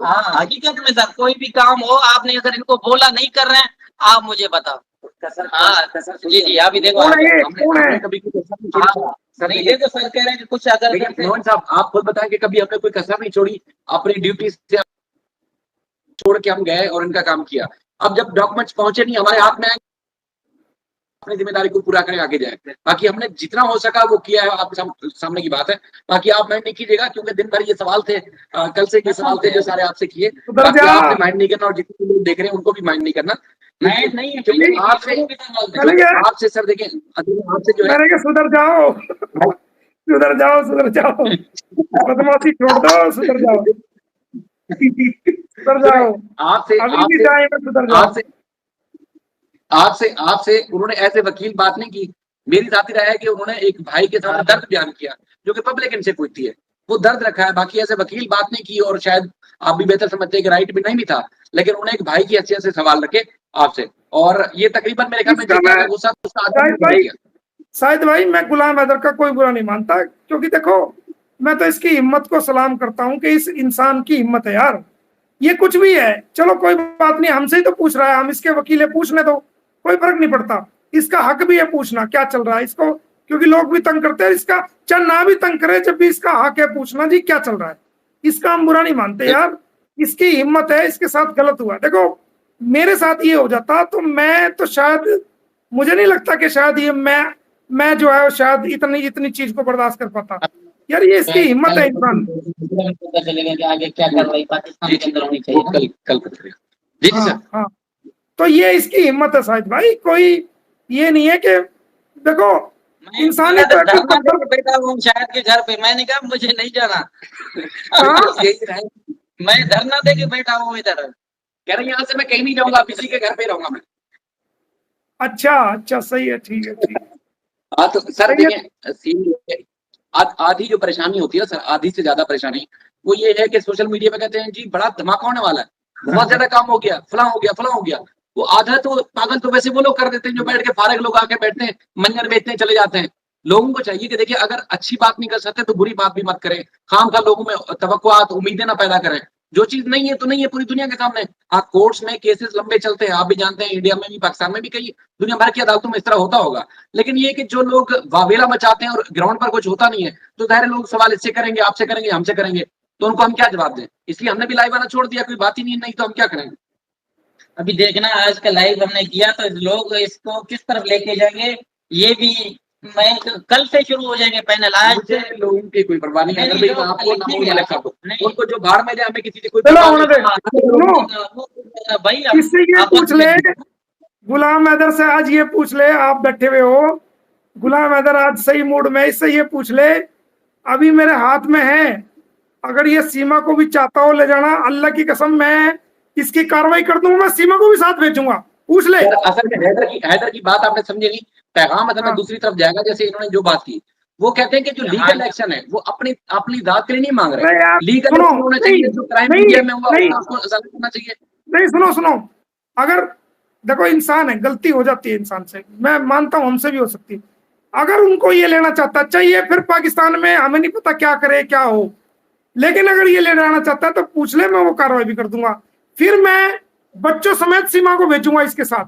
हाँ हकीकत में सर, कोई भी काम हो, आपने अगर इनको बोला नहीं कर रहे हैं, आप मुझे बताओ। हाँ जी जी, अभी देखो कौन है ये, हमने कौन है? हमने कभी कोई कसर नहीं छोड़ी। सर नहीं, देखो सर कह रहे हैं कि कुछ अगर मोहन साहब आप खुद बताएं कि कभी हमने कोई कसर नहीं छोड़ी, अपनी ड्यूटी से छोड़ के हम गए और इनका काम किया। अब जब डॉक्यूमेंट्स पहुंचे नहीं हमारे हाथ में, अपनी जिम्मेदारी को पूरा करें, आगे जाए। बाकी हमने जितना हो सका वो किया है, आपके सामने की बात है। बाकी आप माइंड नहीं कीजिएगा, क्योंकि दिन भर ये सवाल थे, कल से ये सवाल थे जो सारे आपसे किए। बाकी आपने माइंड नहीं करना, और जितने लोग देख रहे हैं उनको भी माइंड नहीं करना। नहीं क्योंकि आपसे सर देखिए, आपसे जो है सुधर जाओ, सुधर जाओ, सुधर जाओ, बदमाशी छोड़ दो, सुधर जाओ, सुधर जाओ, आपसे आपसे उन्होंने ऐसे वकील बात नहीं की। मेरी जाती राय है कि उन्होंने एक भाई के सामने दर्द बयान किया, जो कि पब्लिक इनसे पूछती है, वो दर्द रखा है। बाकी ऐसे वकील बात नहीं की, और शायद आप भी बेहतर समझते हैं कि राइट भी नहीं भी था, लेकिन उन्होंने एक भाई की हैसियत से सवाल रखे आपसे, और ये तकरीबन मेरे ख्याल में जितना गुस्सा शायद भाई मैं गुलाम हैदर का कोई बुरा नहीं मानता, क्योंकि देखो मैं तो इसकी हिम्मत को सलाम करता हूं कि इस इंसान की हिम्मत है यार। ये कुछ भी है, चलो कोई बात नहीं, हमसे ही तो पूछ रहा है, हम इसके वकील है, पूछने दो, कोई फर्क नहीं पड़ता। इसका हक भी है पूछना क्या चल रहा है इसको, क्योंकि लोग भी तंग करते हैं, इसका चाहे ना भी तंग करे, जब भी इसका हक है पूछना जी क्या चल रहा है, इसका हम बुरा नहीं मानते यार। इसकी हिम्मत है, इसके साथ गलत हुआ। देखो मेरे साथ ये हो जाता तो मैं तो शायद, मुझे नहीं लगता कि शायद ये मैं जो है शायद इतनी चीज को बर्दाश्त कर पाता यार। ये इसकी हिम्मत है इंसान। पता चलेगा कि आगे क्या कर रही पाकिस्तान के अंदर होनी चाहिए कल जी सर। हाँ, तो ये इसकी हिम्मत है शायद भाई, कोई ये नहीं है कि देखो इंसान बेटा हूँ शायद के घर पे, मैंने कहा मुझे नहीं जाना। मैं धरना दे के बैठा हूँ इधर, कह रहे यहाँ से मैं कहीं नहीं जाऊंगा, किसी के घर पे रहूंगा मैं। अच्छा सही है, ठीक है, ठीक है। हाँ तो सर देखिए, आधी जो परेशानी होती है सर, आधी से ज्यादा परेशानी वो ये है कि सोशल मीडिया पे कहते हैं जी बड़ा धमाका होने वाला है, बहुत ज्यादा काम हो गया, फला हो गया, फला हो गया। वो आधा तो पागल तो वैसे वो लोग कर देते हैं जो बैठ के फारग लोग आके बैठते हैं, मंजर बेचते चले जाते हैं। लोगों को चाहिए कि देखिए अगर अच्छी बात नहीं कर सकते तो बुरी बात भी मत करें, खाम खा लोगों में तवक्कुआत उम्मीदें ना पैदा करें। जो चीज नहीं है तो नहीं है पूरी दुनिया के सामने। हाँ कोर्ट्स में केसेस लंबे चलते हैं, आप भी जानते हैं, इंडिया में भी, पाकिस्तान में भी, कई दुनिया भर की अदालतों में इस तरह होता होगा। लेकिन ये कि जो लोग वावेला मचाते हैं और ग्राउंड पर कुछ होता नहीं है, तो जाहिर लोग सवाल इससे करेंगे, आपसे करेंगे, हमसे करेंगे, तो उनको हम क्या जवाब दें। इसलिए हमने भी लाइव आना छोड़ दिया, कोई बात ही नहीं तो हम क्या करेंगे। अभी देखना आज का लाइव हमने किया तो लोग इसको किस तरफ लेके जाएंगे, ये भी मैं कल से शुरू हो जाएंगे पैनल। आज से लोगों की कोई परवाह नहीं है, उनको जो भाड़ में जाए, हमें किसी की कोई भाई इससे ये पूछ ले, गुलाम हैदर से आज ये पूछ ले, आप बैठे हुए हो, गुलाम हैदर आज सही मूड में, इससे ये पूछ ले, अभी मेरे हाथ में है, अगर ये सीमा को भी चाहता हो ले जाना, अल्लाह की कसम मैं इसकी कार्रवाई कर दूंगा, मैं सीमा को भी साथ भेजूंगा, पूछ ले। असल में हैदर की बात आपने समझी नहीं, पैगाम असल में दूसरी तरफ जाएगा। जैसे इन्होंने जो बात की, वो कहते हैं कि जो लीगल एक्शन है वो अपनी दाद के लिए नहीं मांग रहे, लीगल होना चाहिए, जो क्राइम मीडिया में हुआ उसको अदालत करना चाहिए। नहीं सुनो, अगर देखो इंसान है, गलती हो जाती है इंसान से, मैं मानता हूं हमसे भी हो सकती है। अगर उनको ये लेना चाहता चाहिए, फिर पाकिस्तान में हमें नहीं पता क्या करे क्या हो, लेकिन अगर ये ले जाना चाहता है तो पूछ ले, मैं वो कार्रवाई भी कर दूंगा, फिर मैं बच्चों समेत सीमा को भेजूंगा इसके साथ।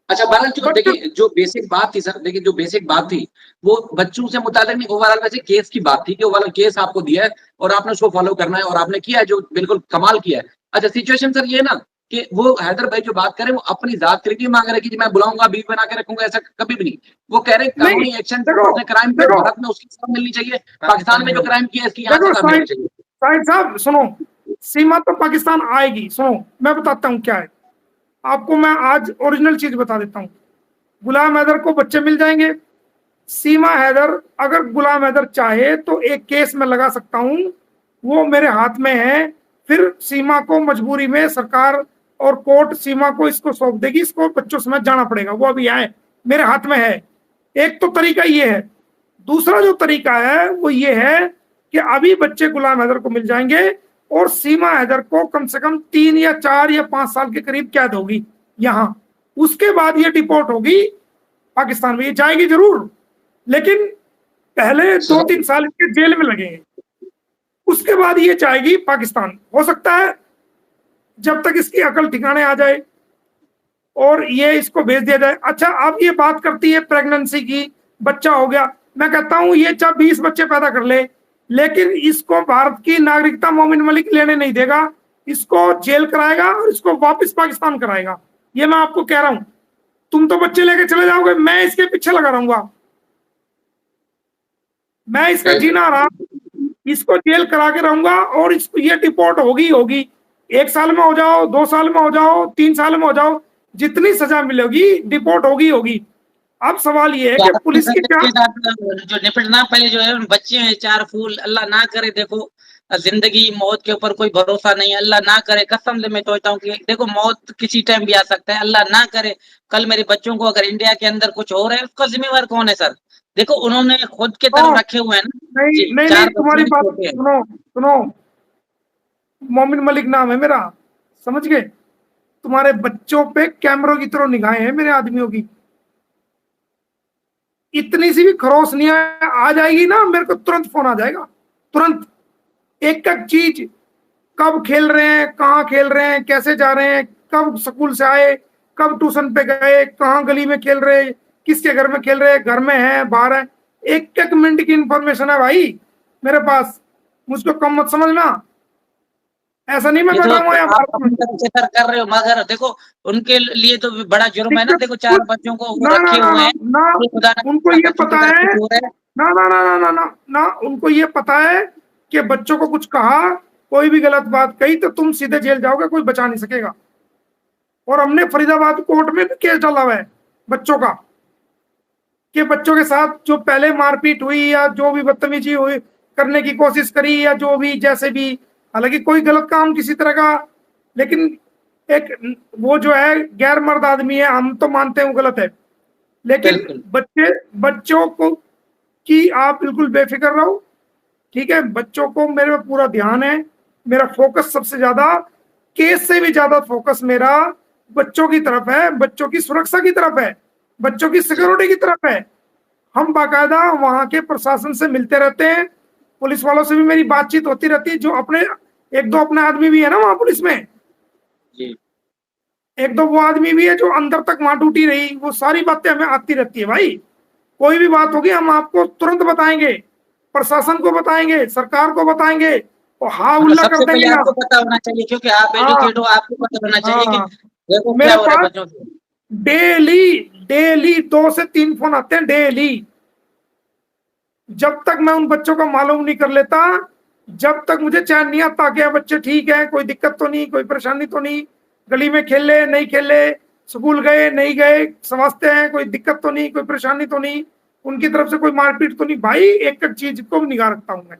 अच्छा बहरहाल देखिए जो बेसिक बात थी सर, देखिए जो बेसिक बात थी वो बच्चों से मुताल्लिक नहीं, ओवरऑल वैसे केस की बात थी कि ओवरऑल केस आपको दिया है और आपने उसको फॉलो करना है, और आपने किया है जो बिल्कुल कमाल किया है। अच्छा सिचुएशन सर ये ना कि वो हैदर भाई जो बात करें वो अपनी जात के लिए मांग रहे कि मैं बुलाऊंगा, बीवी बना के रखूंगा, ऐसा कभी भी नहीं। वो कह रहे कानूनी एक्शन क्राइम पे भारत में उसकी सजा मिलनी चाहिए, पाकिस्तान में जो क्राइम किया इसकी यहाँ सजा मिलनी चाहिए। साहिब साहब सुनो, सीमा तो पाकिस्तान आएगी, सुनो मैं बताता हूँ क्या है आपको, मैं आज ओरिजिनल चीज बता देता हूँ। गुलाम हैदर को बच्चे मिल जाएंगे, सीमा हैदर अगर गुलाम हैदर चाहे तो एक केस में लगा सकता हूँ, वो मेरे हाथ में है, फिर सीमा को मजबूरी में सरकार और कोर्ट सीमा को इसको सौंप देगी, इसको बच्चों समेत जाना पड़ेगा, वो अभी आए मेरे हाथ में है। एक तो तरीका ये है, दूसरा जो तरीका है वो ये है कि अभी बच्चे गुलाम हैदर को मिल जाएंगे और सीमा हैदर को कम से कम 3 या 4 या 5 साल के करीब कैद होगी यहाँ, उसके बाद ये डिपोर्ट होगी पाकिस्तान में, ये जाएगी जरूर, लेकिन पहले 2-3 साल इसके जेल में लगेंगे। उसके बाद ये जाएगी पाकिस्तान। हो सकता है जब तक इसकी अकल ठिकाने आ जाए और ये इसको भेज दिया जाए। अच्छा, अब ये बात करती है प्रेगनेंसी की, बच्चा हो गया। मैं कहता हूं ये चाहे 20 बच्चे पैदा कर ले, लेकिन इसको भारत की नागरिकता मोमिन मलिक लेने नहीं देगा। इसको जेल कराएगा और इसको वापस पाकिस्तान कराएगा। ये मैं आपको कह रहा हूं। तुम तो बच्चे लेके चले जाओगे, मैं इसके पीछे लगा रहूंगा। मैं इसका जीना रहा, इसको जेल करा के रहूंगा और इसको ये डिपोर्ट होगी। 1 साल में हो जाओ, 2 साल में हो जाओ, 3 साल में हो जाओ, जितनी सजा मिलेगी डिपोर्ट होगी। अब सवाल ये है कि पुलिस की क्या जो निपटना पहले जो है बच्चे हैं 4 फूल, अल्लाह ना करे। देखो जिंदगी मौत के ऊपर कोई भरोसा नहीं है, अल्लाह ना करे। कसम से मैं सोचता हूँ कि देखो मौत किसी टाइम भी आ सकता है, अल्लाह ना करे कल मेरे बच्चों को अगर इंडिया के अंदर कुछ हो रहा है, उसका जिम्मेवार कौन है सर? देखो उन्होंने खुद के तरफ रखे हुए हैं ना। नहीं, तुम्हारी बात सुनो। मोमिन मलिक नाम है मेरा, समझ गए? तुम्हारे बच्चों पे कैमरों की तरह निगाहें हैं मेरे आदमियों की। इतनी सी भी खरोस नहीं आ जाएगी ना, मेरे को तुरंत फोन आ जाएगा, तुरंत। एक एक चीज, कब खेल रहे हैं, कहाँ खेल रहे हैं, कैसे जा रहे हैं, कब स्कूल से आए, कब ट्यूशन पे गए, कहाँ गली में खेल रहे, किसके घर में खेल रहे, घर में है बाहर है, एक एक मिनट की इंफॉर्मेशन है भाई मेरे पास। मुझको कम मत समझना, ऐसा नहीं मैं बताऊंगा सर कर रहे हो, मगर देखो उनके लिए तो बड़ा जुर्म है ना। देखो 4 बच्चों को रखे हुए हैं, उनको ये पता है ना, उनको ये पता है कि बच्चों को कुछ कहा, कोई भी गलत बात कही तो तुम सीधे जेल जाओगे, कोई बचा नहीं सकेगा। और हमने फरीदाबाद कोर्ट में भी केस डाला हुआ है बच्चों का, कि बच्चों के साथ जो पहले मारपीट हुई या जो भी बदतमीजी हुई करने की कोशिश करी या जो भी जैसे भी, हालांकि कोई गलत काम किसी तरह का, लेकिन एक वो जो है गैर मर्द आदमी है, हम तो मानते हैं वो गलत है, लेकिन बच्चों को कि आप बिल्कुल बेफिक्र रहो, ठीक है? बच्चों को मेरे पे पूरा ध्यान है, मेरा फोकस सबसे ज्यादा, केस से भी ज्यादा फोकस मेरा बच्चों की तरफ है, बच्चों की सुरक्षा की तरफ है, बच्चों की सिक्योरिटी की तरफ है। हम बाकायदा वहां के प्रशासन से मिलते रहते हैं, पुलिस वालों से भी मेरी बातचीत होती रहती है, जो अपने 1-2 अपने आदमी भी है ना वहां पुलिस में, 1-2 वो आदमी भी है जो अंदर तक वहां ड्यूटी रही, वो सारी बातें हमें आती रहती है भाई। कोई भी बात होगी हम आपको तुरंत बताएंगे, प्रशासन को बताएंगे, सरकार को बताएंगे, और हाँ उल्ला कर देंगे। आपको पता होना चाहिए क्योंकि आप एजुकेट हो, आपको पता होना चाहिए कि देखो मेरे पास डेली 2 से 3 फोन आते हैं डेली। जब तक मैं उन बच्चों का मालूम नहीं कर लेता, जब तक मुझे चैन नहीं आता कि बच्चे ठीक है, कोई दिक्कत तो नहीं, कोई परेशानी तो नहीं, गली में खेले नहीं खेले, स्कूल गए नहीं गए, समझते हैं, कोई दिक्कत तो नहीं, कोई परेशानी तो नहीं, उनकी तरफ से कोई मारपीट तो नहीं, भाई एक एक चीज को निगाह रखता हूं मैं।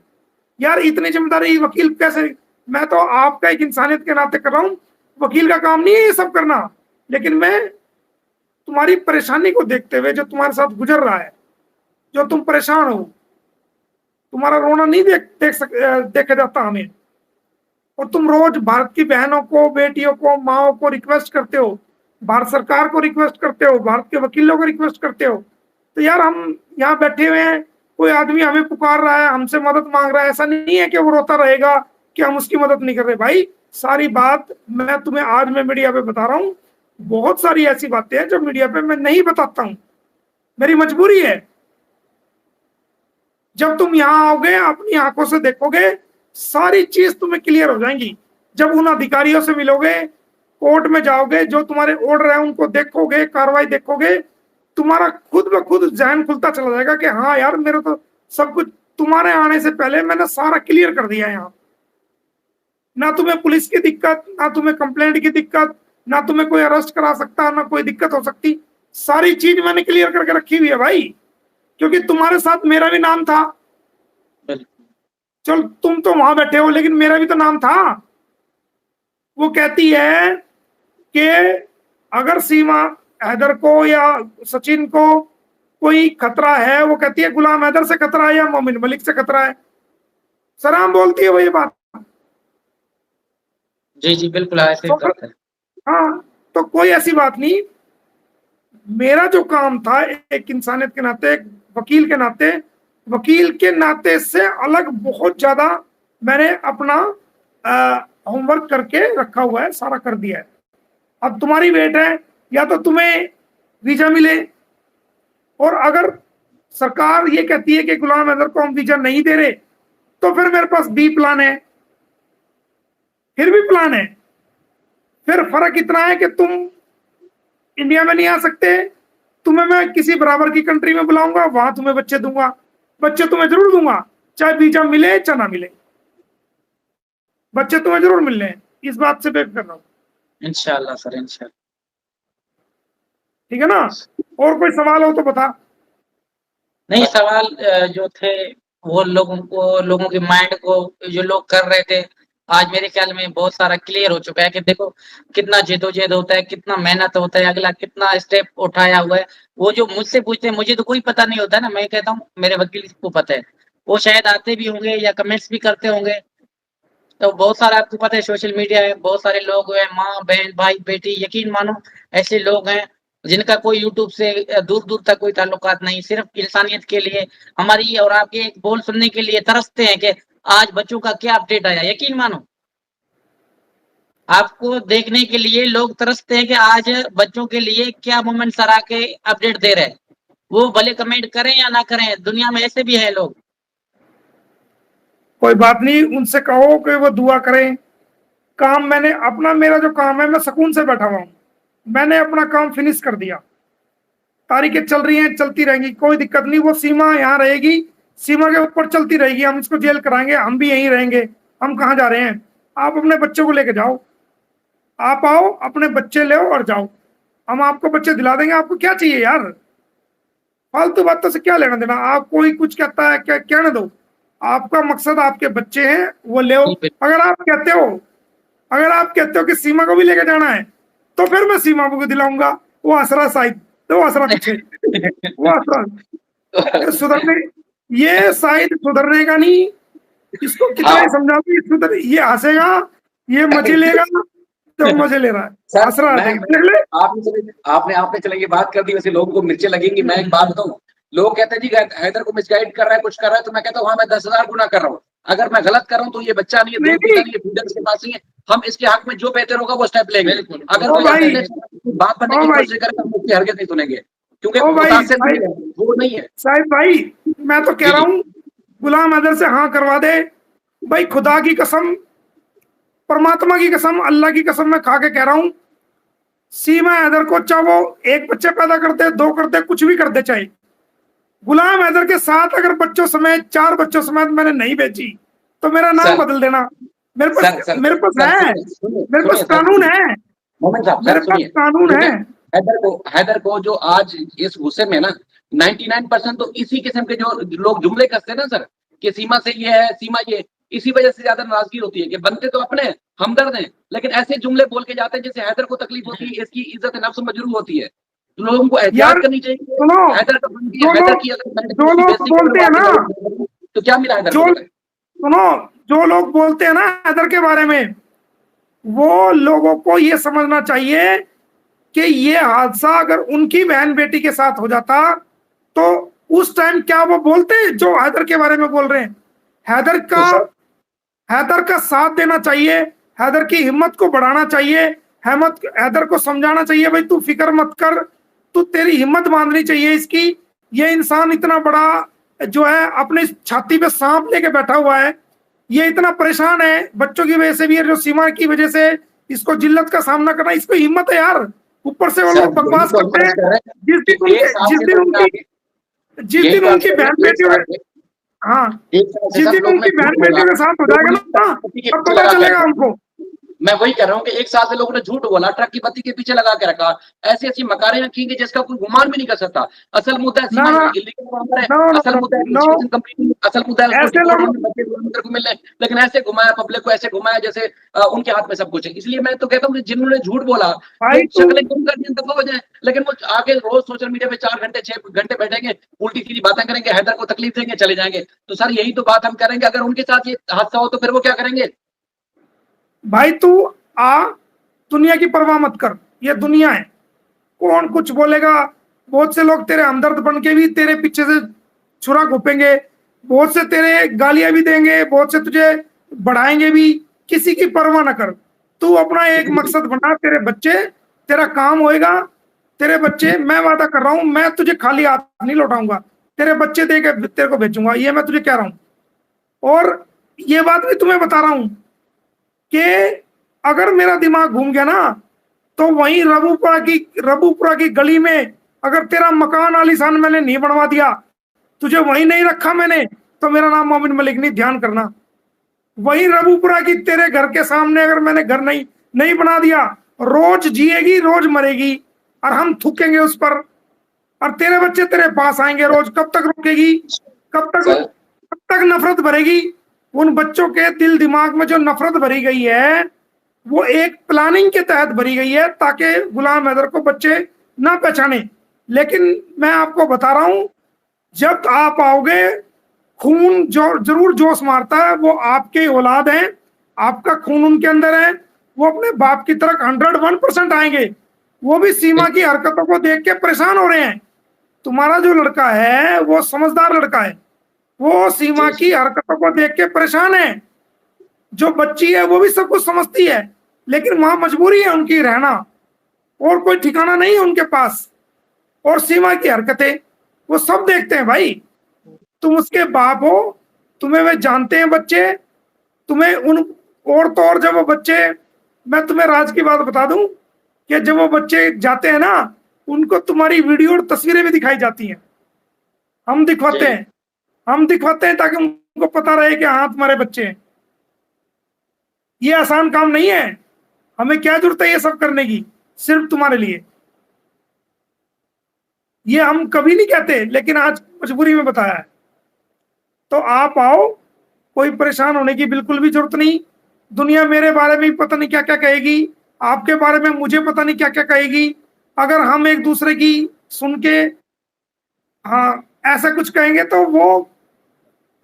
यार इतनी जिम्मेदारी वकील कैसे, मैं तो आपका एक इंसानियत के नाते कर रहा हूँ, वकील का काम नहीं है ये सब करना, लेकिन मैं तुम्हारी परेशानी को देखते हुए, जो तुम्हारे साथ गुजर रहा है, जो तुम परेशान हो, तुम्हारा रोना नहीं देखा जाता हमें, और तुम रोज भारत की बहनों को, बेटियों को, माओ को रिक्वेस्ट करते हो, भारत सरकार को रिक्वेस्ट करते हो, भारत के वकीलों को रिक्वेस्ट करते हो। तो यार हम यहाँ बैठे हुए हैं, कोई आदमी हमें पुकार रहा है, हमसे मदद मांग रहा है, ऐसा नहीं है कि वो रोता रहेगा कि हम उसकी मदद नहीं कर रहे। भाई सारी बात मैं तुम्हें आज मैं मीडिया पे बता रहा हूँ, बहुत सारी ऐसी बातें हैं जो मीडिया पे मैं नहीं बताता हूँ, मेरी मजबूरी है। जब तुम यहाँ आओगे, अपनी आंखों से देखोगे, सारी चीज तुम्हें क्लियर हो जाएंगी। जब उन अधिकारियों से मिलोगे, कोर्ट में जाओगे, जो तुम्हारे ऑर्डर है उनको देखोगे, कार्रवाई देखोगे, तुम्हारा खुद ब खुद जहन खुलता चला जाएगा कि हाँ यार मेरे तो सब कुछ तुम्हारे आने से पहले मैंने सारा क्लियर कर दिया। यहाँ ना तुम्हें पुलिस की दिक्कत, ना तुम्हें कंप्लेंट की दिक्कत, ना तुम्हें कोई अरेस्ट करा सकता, ना कोई दिक्कत हो सकती, सारी चीज मैंने क्लियर करके रखी हुई है भाई, क्योंकि तुम्हारे साथ मेरा भी नाम था। चल तुम तो वहां बैठे हो, लेकिन मेरा भी तो नाम था। वो कहती है कि अगर सीमा हैदर को या सचिन को कोई खतरा है, वो कहती है गुलाम हैदर से खतरा है या मोमिन मलिक से खतरा है। सलाम बोलती है वो ये बात। जी जी बिल्कुल ऐसे बात है। हाँ, तो कोई ऐसी बात नहीं। मेरा जो काम था एक इंसानियत के नाते, एक वकील के नाते से अलग बहुत ज्यादा मैंने अपना होमवर्क करके रखा हुआ है, सारा कर दिया है। अब तुम्हारी वेट है, या तो तुम्हें वीजा मिले, और अगर सरकार ये कहती है कि गुलाम हैदर को हम वीजा नहीं दे रहे, तो फिर मेरे पास बी प्लान है, फिर भी प्लान है। फिर फर्क इतना है कि तुम इंडिया में नहीं आ सकते, तुम्हें मैं किसी बराबर की कंट्री में बुलाऊंगा, वहां तुम्हें बच्चे दूंगा, बच्चे तुम्हें जरूर दूंगा, चाहे वीजा मिले चाहे ना मिले, बच्चे तुम्हें जरूर मिलने हैं, इस बात से बेक कर रहा हूँ। इंशाल्लाह सर, इंशाल्लाह। ठीक है ना? और कोई सवाल हो तो बता। नहीं, सवाल जो थे वो लोगों के माइंड को जो लोग कर रहे थे, आज मेरे ख्याल में बहुत सारा क्लियर हो चुका है कि देखो कितना जद्दोजहद होता है, कितना मेहनत होता है, अगला कितना स्टेप उठाया हुआ है। वो जो मुझसे पूछते हैं, मुझे तो कोई पता नहीं होता ना, मैं कहता हूँ मेरे वकील को पता है, वो शायद आते भी होंगे या कमेंट्स भी करते होंगे। तो बहुत सारा आपको पता है सोशल मीडिया है, बहुत सारे लोग हैं, माँ बहन भाई बेटी, यकीन मानो ऐसे लोग हैं जिनका कोई यूट्यूब से दूर दूर तक कोई ताल्लुकात नहीं, सिर्फ इंसानियत के लिए, हमारी और आपके एक बोल सुनने के लिए तरसते हैं कि आज बच्चों का क्या अपडेट आया। यकीन मानो आपको देखने के लिए लोग तरसते हैं कि आज बच्चों के लिए क्या मोमेंट सर आके अपडेट दे रहे हैं। वो भले कमेंट करें या ना करें, दुनिया में ऐसे भी है लोग। कोई बात नहीं, उनसे कहो कि वो दुआ करें। काम मैंने अपना, मेरा जो काम है, मैं सुकून से बैठा हुआ हूँ, मैंने अपना काम फिनिश कर दिया। तारीखें चल रही हैं, चलती रहेंगी, कोई दिक्कत नहीं। वो सीमा यहाँ रहेगी, सीमा के ऊपर चलती रहेगी। हम इसको जेल कराएंगे, हम भी यहीं रहेंगे। हम कहाँ जा रहे हैं? आप अपने बच्चों को लेके जाओ, आप आओ, अपने बच्चे ले और जाओ, हम आपको बच्चे दिला देंगे। आपको क्या चाहिए यार? फालतू बातों से क्या लेना देना? आप कोई कुछ कहता है क्या, कहने दो। आपका मकसद आपके बच्चे हैं, वो ले। अगर आप कहते हो, अगर आप कहते हो कि सीमा को भी लेके जाना है, तो फिर मैं सीमा को दिलाऊंगा। वो असरा साइड, तो असरा पीछे, वो असरा सुधरने, ये शायद सुधरने का नहीं। इसको कितना ही समझा भी सुधर, ये हंसेगा, ये मजे लेगा, तो मजे ले रहा है। सर, असरा आपने आपने चलेंगे बात कर दी, वैसे लोगों को मिर्चें लगेंगी। मैं एक बात बताऊं, लोग कहते हैं जी हैदर को मिसगाइड कर रहा है, कुछ कर रहा है, तो मैं कहता हूँ हाँ, मैं 10,000 गुना कर रहा हूँ। अगर मैं गलत कर रहा हूँ तो ये बच्चा नहीं है, दूध पीता नहीं है, फीडर इसके पास नहीं है, हम इसके हक में जो बेहतर होगा वो स्टेप लेंगे। अगर कोई बात बनने की कोशिश करेगा हम उसकी हरकत नहीं सुनेंगे, क्योंकि वो नहीं है। साहिब भाई, मैं तो कह रहा हूँ गुलाम हैदर से हाँ करवा दे भाई, खुदा की कसम, परमात्मा की कसम, अल्लाह की कसम, मैं खा के कह रहा हूँ, सीमा हैदर को चाहे वो एक बच्चे पैदा करते, दो करते, कुछ भी करते, चाहे गुलाम हैदर के साथ अगर बच्चों समेत 4 बच्चों समेत मैंने नहीं भेजी, तो मेरा नाम बदल देना। मेरे पास है, मेरे पास कानून है, मेरे पास कानून है। हैदर को जो आज इस गुस्से में ना 99% तो इसी किस्म के जो लोग जुमले कसते हैं ना सर, कि सीमा से ये है, सीमा ये, इसी वजह से ज्यादा नाराजगी होती है कि बनते तो अपने हमदर्द हैं, लेकिन ऐसे जुमले बोल के जाते हैं जैसे हैदर को तकलीफ होती है, इसकी इज्जत नफ्स मजरूह होती है। तो लोगों को एहतियात करनी चाहिए। हैदर जो लोग बोलते हैं ना, तो क्या मिला हैदर को? सुनो, जो लोग बोलते हैं ना हैदर के बारे में, वो लोगों को ये समझना चाहिए कि ये हादसा अगर उनकी बहन बेटी के साथ हो जाता, तो उस टाइम क्या वो बोलते जो हैदर के बारे में बोल रहे हैं? हैदर का साथ देना चाहिए, हैदर की हिम्मत को बढ़ाना चाहिए, हैदर को समझाना चाहिए भाई तू फिक्र मत कर, तू, तेरी हिम्मत बांधनी चाहिए इसकी। ये इंसान इतना बड़ा जो है, अपने छाती पे सांप लेके बैठा हुआ है, ये इतना परेशान है बच्चों की वजह से भी, जो सीमा की वजह से इसको जिल्लत का सामना करना, इसको हिम्मत है यार। ऊपर से वो लोग बकवास करते हैं। जिस दिन उनकी बहन बेटियों, हाँ, जिस दिन उनकी बहन बेटियों के साथ हो जाएगा ना, तब पता चलेगा हमको। मैं वही कह रहा हूँ कि 1 साल से लोगों ने झूठ बोला, ट्रक की बत्ती के पीछे लगा के रखा, ऐसी ऐसी मकारें रखी कि जिसका कोई गुमान भी नहीं कर सकता। असल मुद्दा है, असल मुद्दा को मिलने, लेकिन ऐसे घुमाया पब्लिक को, ऐसे घुमाया जैसे उनके हाथ में सब कुछ है। इसलिए मैं तो कहता हूँ जिन्होंने झूठ बोला शक्लें गुम कर दी, दफा हो जाए, लेकिन वो आगे रोज सोशल मीडिया पे 4 घंटे 6 घंटे बैठेंगे, उल्टी सीधी बातें करेंगे, हैदर को तकलीफ देंगे, चले जाएंगे। तो सर यही तो बात हम करेंगे, अगर उनके साथ ये हादसा हो तो फिर वो क्या करेंगे? भाई तू आ, दुनिया की परवाह मत कर, ये दुनिया है, कौन कुछ बोलेगा। बहुत से लोग तेरे हमदर्द बन के भी तेरे पीछे से छुरा घोपेंगे, बहुत से तेरे गालियां भी देंगे, बहुत से तुझे बढ़ाएंगे भी, किसी की परवाह ना कर। तू अपना एक मकसद बना, तेरे बच्चे, तेरा काम होएगा। तेरे बच्चे, मैं वादा कर रहा हूं, मैं तुझे खाली हाथ नहीं लौटाऊंगा, तेरे बच्चे दे के तेरे को भेजूंगा, ये मैं तुझे कह रहा हूं। और ये बात भी तुम्हें बता रहा हूं कि अगर मेरा दिमाग घूम गया ना, तो वहीं रबूपुरा की गली में अगर तेरा मकान आलीशान मैंने नहीं बनवा दिया, तुझे वहीं नहीं रखा मैंने, तो मेरा नाम मोमिन मलिक नहीं, ध्यान करना। वहीं रबूपुरा की तेरे घर के सामने अगर मैंने घर नहीं नहीं बना दिया, रोज जिएगी रोज मरेगी, और हम थूकेंगे उस पर, और तेरे बच्चे तेरे पास आएंगे रोज। कब तक रुकेगी? कब तक नफरत भरेगी? उन बच्चों के दिल दिमाग में जो नफरत भरी गई है, वो एक प्लानिंग के तहत भरी गई है, ताकि गुलाम हैदर को बच्चे ना पहचाने। लेकिन मैं आपको बता रहा हूं, जब आप आओगे, खून जो जरूर जोश मारता है, वो आपके औलाद हैं, आपका खून उनके अंदर है, वो अपने बाप की तरफ 101% आएंगे। वो भी सीमा की हरकतों को देख के परेशान हो रहे हैं। तुम्हारा जो लड़का है वो समझदार लड़का है, वो सीमा की हरकतों को देख के परेशान है। जो बच्ची है वो भी सब कुछ समझती है, लेकिन वहां मजबूरी है उनकी रहना, और कोई ठिकाना नहीं है उनके पास। और सीमा की हरकतें वो सब देखते हैं भाई। तुम उसके बाप हो, तुम्हें वे जानते हैं बच्चे, तुम्हें उन, और तो और जब वो बच्चे, मैं तुम्हें राज की बात बता दूं कि जब वो बच्चे जाते हैं ना, उनको तुम्हारी वीडियो और तस्वीरें भी दिखाई जाती हैं। हम दिखवाते हैं ताकि उनको पता रहे कि हाँ तुम्हारे बच्चे हैं। ये आसान काम नहीं है, हमें क्या जरूरत है ये सब करने की सिर्फ तुम्हारे लिए। ये हम कभी नहीं कहते, लेकिन आज मजबूरी में बताया है। तो आप आओ, कोई परेशान होने की बिल्कुल भी जरूरत नहीं। दुनिया मेरे बारे में पता नहीं क्या क्या कहेगी, आपके बारे में मुझे पता नहीं क्या क्या कहेगी। अगर हम एक दूसरे की सुन के हाँ ऐसा कुछ कहेंगे, तो वो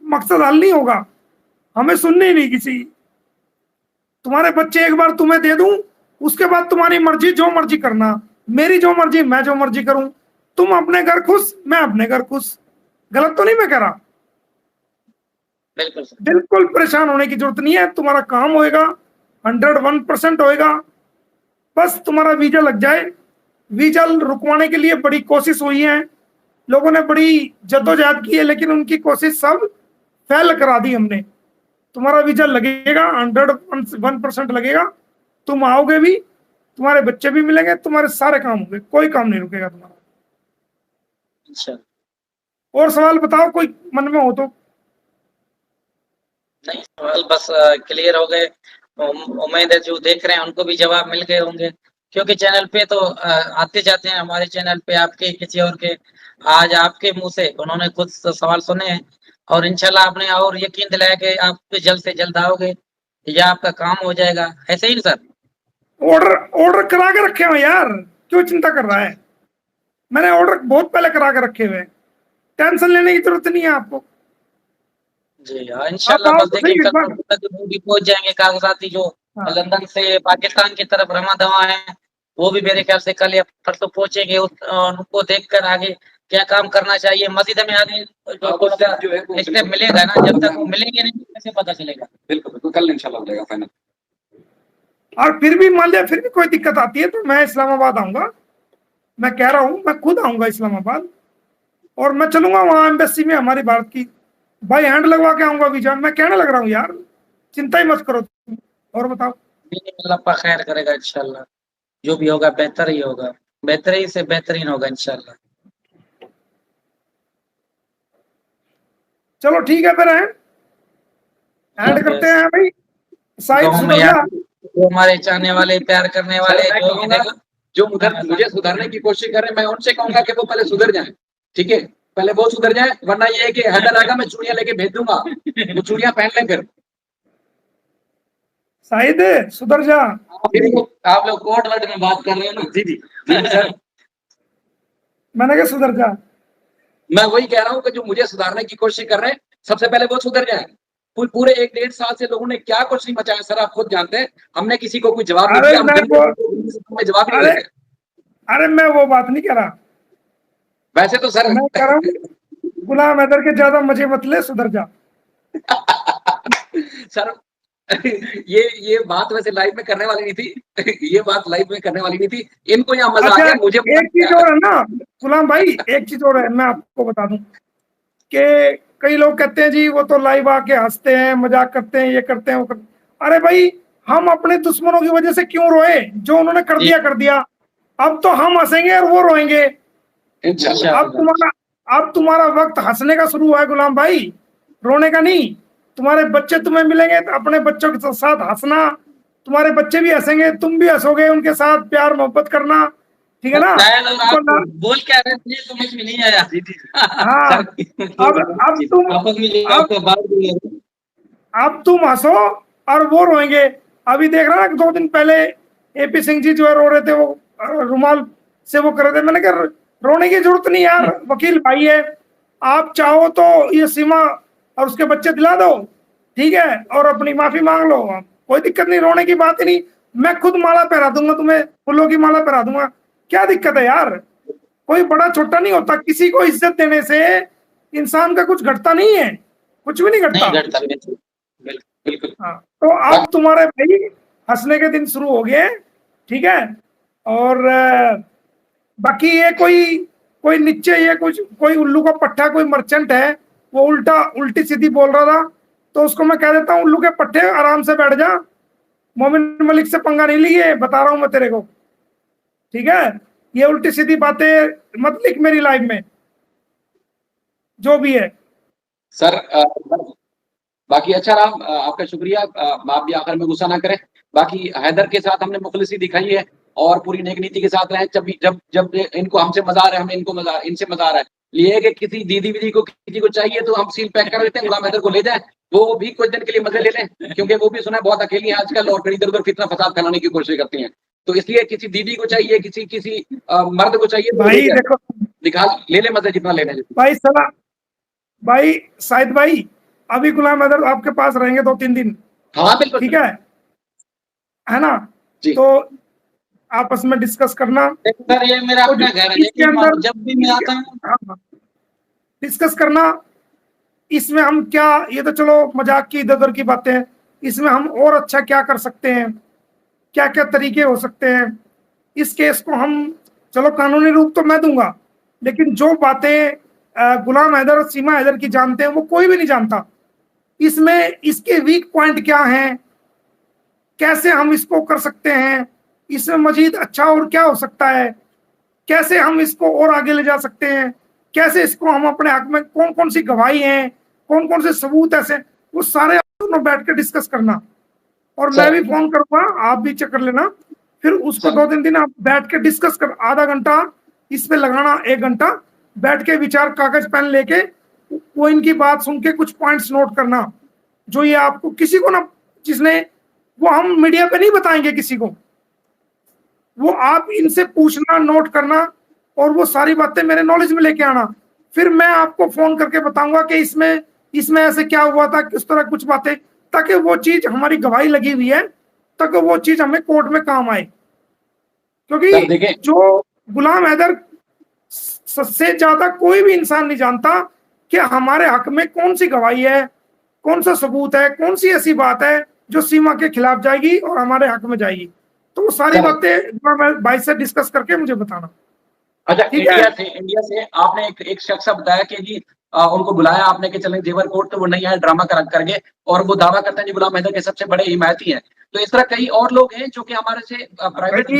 मकसद हल नहीं होगा। हमें सुननी ही नहीं किसी। तुम्हारे बच्चे एक बार तुम्हें दे दूं, उसके बाद तुम्हारी मर्जी, जो मर्जी करना, मेरी जो मर्जी, मैं जो मर्जी करूं। तुम अपने घर खुश, मैं अपने घर खुश। गलत तो नहीं मैं कह रहा? बिल्कुल परेशान होने की जरूरत नहीं है। तुम्हारा काम होएगा, 101% होएगा। बस तुम्हारा वीजा लग जाए। वीजा रुकवाने के लिए बड़ी कोशिश हुई है, लोगों ने बड़ी जद्दोजहद की है, लेकिन उनकी कोशिश सब फेल करा दी हमने। तुम्हारा वीजा लगेगा, 101% लगेगा। तुम आओगे भी, तुम्हारे बच्चे भी मिलेंगे, तुम्हारे सारे काम होंगे, कोई काम नहीं रुकेगा तुम्हारा। अच्छा, और सवाल बताओ कोई मन में हो तो। नहीं, सवाल बस क्लियर हो गए। उम्मीद है जो देख रहे हैं उनको भी जवाब मिल गए होंगे, क्योंकि चैनल पे तो आते जाते हैं, हमारे चैनल पे आपके किसी और के, आज आपके मुंह से उन्होंने खुद सवाल सुने हैं, और इंशाल्लाह आपने और यकीन दिलाया कि आप जल्द से जल्द आओगे या आपका काम हो जाएगा। ऐसे ही सर? ऑर्डर करा के रखे हुए यार, क्यों चिंता कर रहा है? मैंने ऑर्डर बहुत पहले करा के रखे हुए, टेंशन लेने की जरूरत नहीं है आपको। जी हाँ, इंशाल्लाह। बस देखिए कल तक भी पहुंच जाएंगे कागजाती जो लंदन से पाकिस्तान की तरफ रमा दवा है, वो भी मेरे ख्याल से कल या परसों पहुंचेंगे। उनको देखकर आगे क्या काम करना चाहिए, मजीद में आगे जो है स्टेप मिलेगा ना, जब तक वो मिलेंगे नहीं कैसे पता चलेगा। बिल्कुल कल इंशाल्लाह हो जाएगा फाइनल। और फिर भी मान लिया फिर भी कोई दिक्कत आती है तो मैं इस्लामाबाद आऊंगा। मैं कह रहा हूँ, मैं खुद आऊंगा इस्लामाबाद, और मैं चलूंगा वहां एम्बेसी में हमारी भारत की, भाई हैंड लगवा के आऊंगा वीजा। मैं कहने लग रहा हूँ यार, चिंता ही मत करो तुम। और बताओ। अल्लाह खैर करेगा इंशाल्लाह, जो भी होगा बेहतर ही होगा, बेहतरीन से बेहतरीन होगा इंशाल्लाह। चलो ठीक है फिर, ऐड करते हैं भाई। तो हमारे चाहने वाले, प्यार करने वाले जो मुझे सुधारने की कोशिश कर रहे हैं, मैं उनसे कहूंगा कि वो पहले सुधर जाएं। ठीक है, पहले वो सुधर जाए, वरना ये है कि हैदर आएगा, मैं चूड़ियां लेके भेज दूंगा, वो चूड़ियां पहन ले। फिर शाहिद सुधर जा। आप लोग कोर्ट वर्ड में बात कर रहे हो ना? जी जी सर। मैंने कहा सुधर जा। मैं वही कह रहा हूँ कि जो मुझे सुधारने की कोशिश कर रहे हैं, सबसे पहले वो सुधर जाए। पूरे 1-1.5 साल से लोगों ने क्या कुछ नहीं बचाया सर, आप खुद जानते हैं। हमने किसी को कोई जवाब नहीं दिया, जवाब नहीं दिया। अरे मैं वो बात नहीं कह रहा, वैसे तो सर मैं कह रहा हूँ गुलाम हैदर के ज्यादा मजे मत ले, सुधर जा। सर ये बात वैसे लाइव में करने वाली नहीं थी। ये बात लाइव में करने वाली नहीं थी। इनको यहाँ मजा आ अच्छा, गया, मुझे एक चीज और है ना गुलाम भाई, एक चीज और है, मैं आपको बता दूं कि कई लोग कहते हैं जी वो तो लाइव आके हंसते हैं, मजाक करते हैं, ये करते हैं, वो करते हैं। अरे भाई, हम अपने दुश्मनों की वजह से क्यों रोए? जो उन्होंने कर जी। दिया कर दिया। अब तो हम हंसेंगे और वो रोएंगे। इंशाल्लाह। अब तुम्हारा वक्त हंसने का शुरू हुआ है गुलाम भाई, रोने का नहीं। तुम्हारे बच्चे तुम्हें मिलेंगे तो अपने बच्चों के साथ हंसना, तुम्हारे बच्चे भी हंसेंगे, तुम भी हंसोगे, उनके साथ प्यार मोहब्बत करना, ठीक है ना? शायद अब तो आप बोल क्या रहे थे समझ में नहीं आया। हाँ, अब तुम आपस में जो अब आपका बात हुई है। अब तुम हंसो और वो रोएंगे। अभी देख रहा ना, 2 दिन पहले एपी सिंह जी जो है रो रहे थे, वो रुमाल से वो कर रहे थे। मैंने कहा रोने की जरूरत नहीं यार, वकील भाई है। आप चाहो तो ये सीमा और उसके बच्चे दिला दो, ठीक है, और अपनी माफी मांग लो, कोई दिक्कत नहीं, रोने की बात ही नहीं। मैं खुद माला पहरा दूंगा तुम्हें, फूलों की माला पहरा दूंगा, क्या दिक्कत है यार? कोई बड़ा छोटा नहीं होता, किसी को इज्जत देने से इंसान का कुछ घटता नहीं है, कुछ भी नहीं घटता। नहीं घटता, बिल्कुल। हाँ, तो अब तुम्हारे भाई हंसने के दिन शुरू हो गए, ठीक है। और बाकी ये कोई नीचे, ये कुछ कोई उल्लू का पट्टा, कोई मर्चेंट है, वो उल्टी सीधी बोल रहा था, तो उसको मैं कह देता हूँ, उल्लू के पट्टे आराम से बैठ जा, मोमिन मलिक से पंगा नहीं लिए, बता रहा हूं मैं तेरे को, ठीक है। ये उल्टी सीधी बातें मत लिख मेरी लाइफ में, जो भी है सर। बाकी अच्छा रहा, आपका शुक्रिया। आप भी आखिर में गुस्सा ना करें। बाकी हैदर के साथ हमने मुखलिसी दिखाई है और पूरी नेक नीति के साथ रहे। जब इनको हमसे मजा आ रहा है, हमने इनसे मजा आ रहा है। लिए कि किसी दीदी वीदी को किसी को चाहिए तो हम सील पैक कर देते हैं, गुलाम हैदर को ले जाए, वो भी कुछ दिन के लिए मजे ले लें, क्योंकि वो भी सुना है बहुत अकेली है आजकल और फिर इधर उधर फितना फसाद फैलाने की कोशिश करती हैं। तो इसलिए किसी दीदी को चाहिए, किसी मर्द को चाहिए तो भाई। देखो दिखा ले मजे जितना लेने। भाई, सला भाई, शाहिद भाई, अभी गुलाम हैदर आपके पास रहेंगे 2-3 दिन, हाँ बिल्कुल, ठीक है ना? जी। तो आपस में डिस्कस करना। सर ये मेरा अपना घर है, इसके अंदर जब भी मैं आता हूँ डिस्कस करना। इसमें हम क्या, ये तो चलो मजाक की इधर उधर की बातें हैं, इसमें हम और अच्छा क्या कर सकते हैं, क्या क्या तरीके हो सकते हैं। इस केस को हम, चलो कानूनी रूप तो मैं दूंगा, लेकिन जो बातें गुलाम हैदर और सीमा हैदर की जानते हैं, वो कोई भी नहीं जानता। इसमें इसके वीक पॉइंट क्या हैं, कैसे हम इसको कर सकते हैं, इसमें मजीद अच्छा और क्या हो सकता है, कैसे हम इसको और आगे ले जा सकते हैं, कैसे इसको हम अपने हक में, कौन कौन सी गवाही है, कौन कौन से सबूत ऐसे, वो सारे दोनों बैठ के डिस्कस करना। और मैं भी फोन करूंगा, आप भी चेक कर लेना, फिर उसको 2-3 दिन आप बैठ के डिस्कस कर, आधा घंटा इस पे लगाना, 1 घंटा बैठ के विचार, कागज पेन लेके वो इनकी बात सुन के कुछ पॉइंट्स नोट करना, जो ये आपको किसी को ना, जिसने, वो हम मीडिया पे नहीं बताएंगे किसी को, वो आप इनसे पूछना, नोट करना, और वो सारी बातें मेरे नॉलेज में लेके आना। फिर मैं आपको फोन करके बताऊंगा कि इसमें ऐसे क्या हुआ था, किस तरह कुछ बातें, ताकि वो चीज, हमारी गवाही लगी हुई है, ताकि वो चीज हमें कोर्ट में काम आए। क्योंकि जो गुलाम हैदर से ज्यादा कोई भी इंसान नहीं जानता कि हमारे हक में कौन सी गवाही है, कौन सा सबूत है, कौन सी ऐसी बात है जो सीमा के खिलाफ जाएगी और हमारे हक में जाएगी। तो वो सारी बातें भाई से डिस्कस करके मुझे बताना। अच्छा, इंडिया से आपने एक शख्स बताया कि जी उनको बुलाया आपने कि चलें जेवर कोर्ट, तो वो नहीं आए, ड्रामा करके, और वो दावा करते हैं जी गुलाम हैदर के सबसे बड़े हिमायती हैं। तो इस तरह कई और लोग हैं जो कि हमारे से प्राइवेट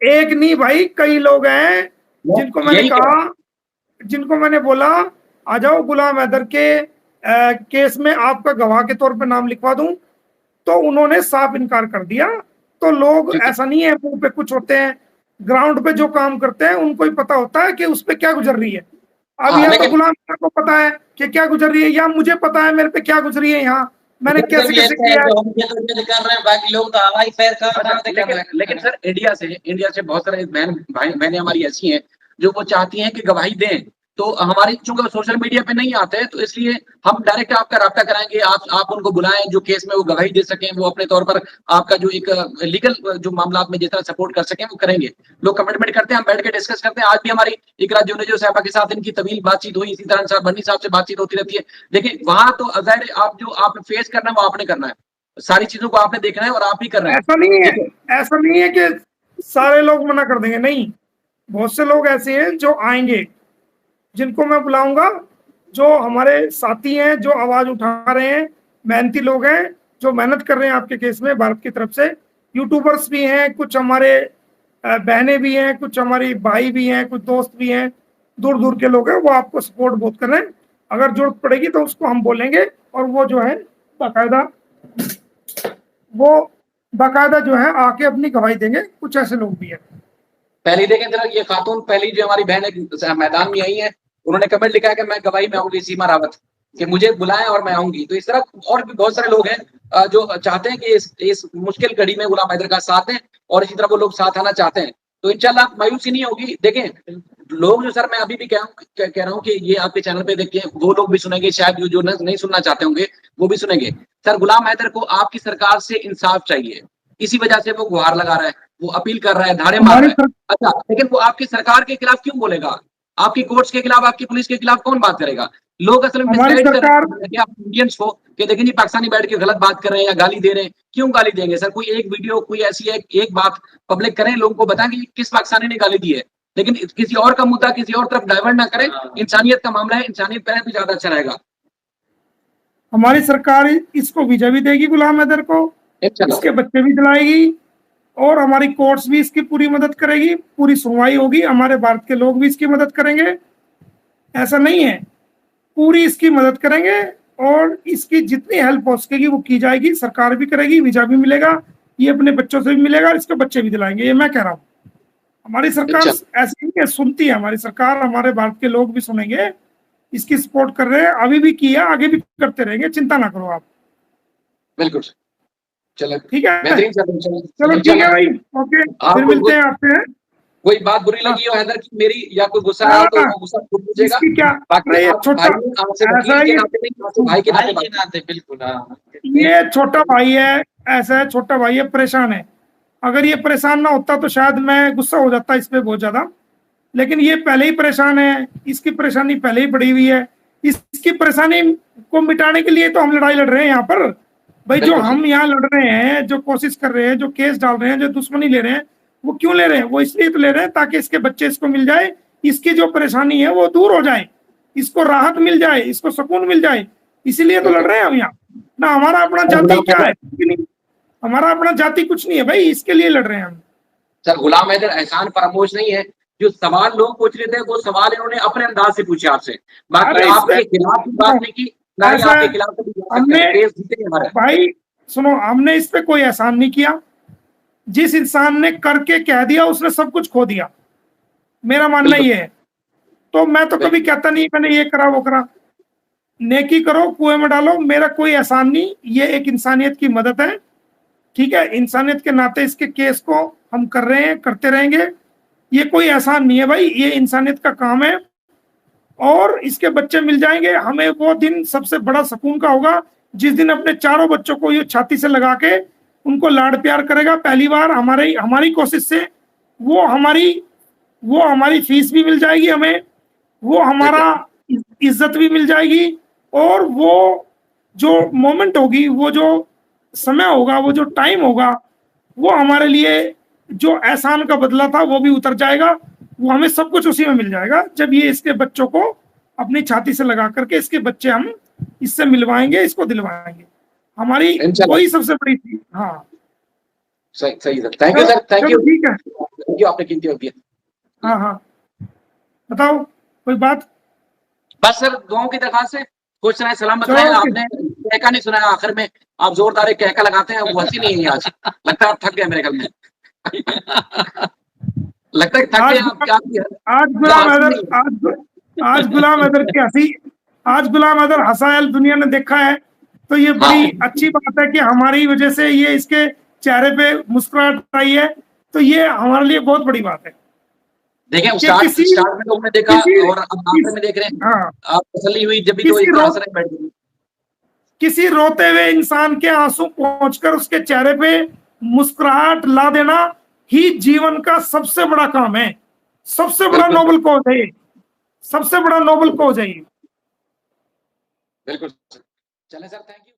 एक नहीं भाई, कई लोग हैं जिनको मैंने बोला आ जाओ गुलाम हैदर के केस में आपका गवाह के तौर पे नाम लिखवा दूं, तो उन्होंने साफ इनकार कर दिया। तो लोग, ऐसा नहीं है मुंह पे कुछ होते हैं, ग्राउंड पे जो काम करते हैं उनको ही पता होता है कि उस पे क्या गुजर रही है। अब या तो गुलाम हैदर को पता है कि क्या गुजर रही है, या मुझे पता है मेरे पे क्या गुजर रही है, यहाँ मैंने कैसे किया है, बाकी लोग तो हवाई फैर का। लेकिन सर इंडिया से बहुत सारे बहनें हमारी ऐसी हैं जो वो चाहती हैं कि गवाही दें, तो हमारी चूंकि सोशल मीडिया पे नहीं आते हैं, तो इसलिए हम डायरेक्ट आपका राब्ता कराएंगे, आप उनको बुलाएं, जो केस में वो गवाही दे सकें, वो अपने तौर पर आपका जो एक लीगल जो मामला में जिस तरह सपोर्ट कर सकें वो करेंगे। लोग कमिटमेंट करते हैं, हम बैठ के डिस्कस करते हैं। आज भी हमारी इकरा जो साहबा के साथ इनकी तवील बातचीत हुई, इसी तरह बन्नी साहब से बातचीत होती रहती है। देखिए वहां तो जाहिर आप जो आप फेस करना है वो आपने करना है, सारी चीजों को आपने देखना है और आप ही कर रहे हैं। ऐसा नहीं है कि सारे लोग मना कर देंगे, नहीं, बहुत से लोग ऐसे हैं जो आएंगे, जिनको मैं बुलाऊंगा, जो हमारे साथी हैं, जो आवाज उठा रहे हैं, मेहनती लोग हैं, जो मेहनत कर रहे हैं आपके केस में भारत की तरफ से। यूट्यूबर्स भी हैं, कुछ हमारे बहनें भी हैं, कुछ हमारी भाई भी हैं, कुछ दोस्त भी हैं, दूर दूर के लोग हैं, वो आपको सपोर्ट बहुत कर रहे हैं। अगर जरूरत पड़ेगी तो उसको हम बोलेंगे, और वो जो है बाकायदा जो है आके अपनी गवाही देंगे। कुछ ऐसे लोग भी हैं। पहली देखें जरा, ये खातून पहली जो हमारी बहन मैदान में आई है, उन्होंने कमेंट लिखा है कि मैं गवाही में आऊंगी, सीमा रावत, कि मुझे बुलाएं और मैं आऊंगी। तो इस तरह और भी बहुत सारे लोग हैं जो चाहते हैं कि इस मुश्किल घड़ी में गुलाम हैदर का साथ दें, और इसी तरह वो लोग साथ आना चाहते हैं। तो इंशाल्लाह मायूसी नहीं होगी। देखें लोग जो, सर मैं अभी भी कह रहा हूँ कि ये आपके चैनल पे देखिए, वो लोग भी सुनेंगे, शायद जो नहीं सुनना चाहते होंगे वो भी सुनेंगे। सर गुलाम हैदर को आपकी सरकार से इंसाफ चाहिए, इसी वजह से वो गुहार लगा रहा है, वो अपील कर रहा है, धाड़े मार रहा है। अच्छा, लेकिन वो आपकी सरकार के खिलाफ क्यों बोलेगा? आपकी कोर्ट्स के खिलाफ, आपकी पुलिस के खिलाफ कौन बात करेगा? लोग असल में मिसगाइड कर रहे हैं इंडियंस को कि देखें जी पाकिस्तानी बैठ के गलत बात कर रहे हैं या गाली दे रहे हैं। क्यों गाली देंगे सर? कोई एक वीडियो, कोई ऐसी एक बात पब्लिक करें, लोगों को बताएं कि किस पाकिस्तानी ने गाली दी है, लेकिन किसी और का मुद्दा किसी और तरफ डाइवर्ट ना करें। इंसानियत का मामला है, इंसानियत करें तो ज्यादा अच्छा रहेगा। हमारी सरकार इसको वीजा भी देगी गुलाम हैदर को, इसके बच्चे भी दिलाएगी, और हमारी कोर्ट्स भी इसकी पूरी मदद करेगी, पूरी सुनवाई होगी, हमारे भारत के लोग भी इसकी मदद करेंगे। ऐसा नहीं है, पूरी इसकी मदद करेंगे, और इसकी जितनी हेल्प हो सकेगी वो की जाएगी। सरकार भी करेगी, वीजा भी मिलेगा, ये अपने बच्चों से भी मिलेगा, इसके बच्चे भी दिलाएंगे। ये मैं कह रहा हूँ, हमारी सरकार ऐसी नहीं है, सुनती है हमारी सरकार, हमारे भारत के लोग भी सुनेंगे, इसकी सपोर्ट कर रहे हैं, अभी भी किया, आगे भी करते रहेंगे, चिंता ना करो आप। बिल्कुल चलो ठीक है, चलो ठीक है भाई, ओके, फिर मिलते हैं आपसे। कोई बात बुरी लगी हो हैदर की मेरी, या कोई गुस्सा आया तो वो गुस्सा खुद पूछेगा। क्या भाई के नाते बिल्कुल, ये छोटा भाई है, ऐसा है, छोटा भाई है, परेशान है। अगर ये परेशान ना होता तो शायद मैं गुस्सा हो जाता इस पे बहुत ज्यादा, लेकिन ये पहले ही परेशान है, इसकी परेशानी पहले ही बढ़ी हुई है। इसकी परेशानी को मिटाने के लिए तो हम लड़ाई लड़ रहे हैं यहाँ पर भाई। जो हम यहाँ लड़ रहे हैं, जो कोशिश कर रहे हैं, जो केस डाल रहे हैं, जो दुश्मनी ले रहे हैं, वो क्यों ले रहे हैं? वो इसलिए तो ले रहे हैं ताकि इसके बच्चे इसको मिल जाए, इसकी जो परेशानी है वो दूर हो जाए, इसको राहत मिल जाए, इसको सुकून मिल जाए, इसीलिए तो लड़ रहे हैं हम यहाँ। ना हमारा अपना जाति क्या है, हमारा अपना जाति कुछ नहीं है भाई, इसके लिए लड़ रहे हैं हम। सर गुलाम हैदर एहसान फरामोश नहीं है। जो सवाल लोग पूछ रहे थे वो सवाल इन्होंने अपने अंदाज से पूछे आपसे, बाकी आपके खिलाफ की बात नहीं की, ना ही आपके खिलाफ हमने भाई सुनो, हमने इस पे कोई एहसान नहीं किया। जिस इंसान ने करके कह दिया उसने सब कुछ खो दिया, मेरा मानना ये है। तो मैं तो कभी कहता नहीं मैंने ये करा वो करा, नेकी करो कुएं में डालो, मेरा कोई एहसान नहीं। ये एक इंसानियत की मदद है, ठीक है, इंसानियत के नाते इसके केस को हम कर रहे हैं, करते रहेंगे। ये कोई एहसान नहीं है भाई, ये इंसानियत का काम है, और इसके बच्चे मिल जाएंगे। हमें वो दिन सबसे बड़ा सुकून का होगा जिस दिन अपने चारों बच्चों को ये छाती से लगा के उनको लाड प्यार करेगा। पहली बार हमारी कोशिश से वो हमारी फीस भी मिल जाएगी हमें, वो हमारा इज्जत भी मिल जाएगी, और वो जो मोमेंट होगी, वो जो समय होगा, वो जो टाइम होगा, वो हमारे लिए जो एहसान का बदला था वो भी उतर जाएगा। वो हमें सब कुछ उसी में मिल जाएगा जब ये इसके बच्चों को अपनी छाती से लगा करके इसके बच्चे हम इससे मिलवाएंगे, इसको दिलवाएंगे। हमारी वही सबसे बड़ी चीज। हाँ सही sir, thank you sir, thank you, ठीक है, थैंक यू, आपने कीमती वक्त दिया। हाँ बताओ कोई बात। बस सर दुआओं की दरखास्त से खुश रहें, सलामत रहें। आपने कहका नहीं सुनाया आखिर में, आप जोरदार एक कहका लगाते हैं, वो हंसी नहीं है आज, लगता है आप थक गए मेरे ख्याल में। लगता है थक गए आप। आज गुलाम हैदर की हंसी, आज गुलाम हैदर हंसा दुनिया ने देखा है, तो ये बड़ी अच्छी बात है कि हमारी वजह से ये इसके चेहरे पे मुस्कुराहट आई है, तो ये हमारे लिए बहुत बड़ी बात है। देखें कि स्टार्ट किसी में लोगों ने देखा और अब आखिर में देख रहे हैं। हाँ, आप तसल्ली हुई जब भी तो किसी इतना हंस रहे बैठ गए। किसी रोते हुए इंसान के आंसू पहुंचकर उसके चेहरे पे मुस्कुराहट ला देना ही जीवन का सबसे बड़ा काम है, सबसे बड़ा बिल्कुल नोबल कॉज है ये, सबसे बड़ा नोबल कॉज है ये। बिल्कुल। चले सर, थैंक यू।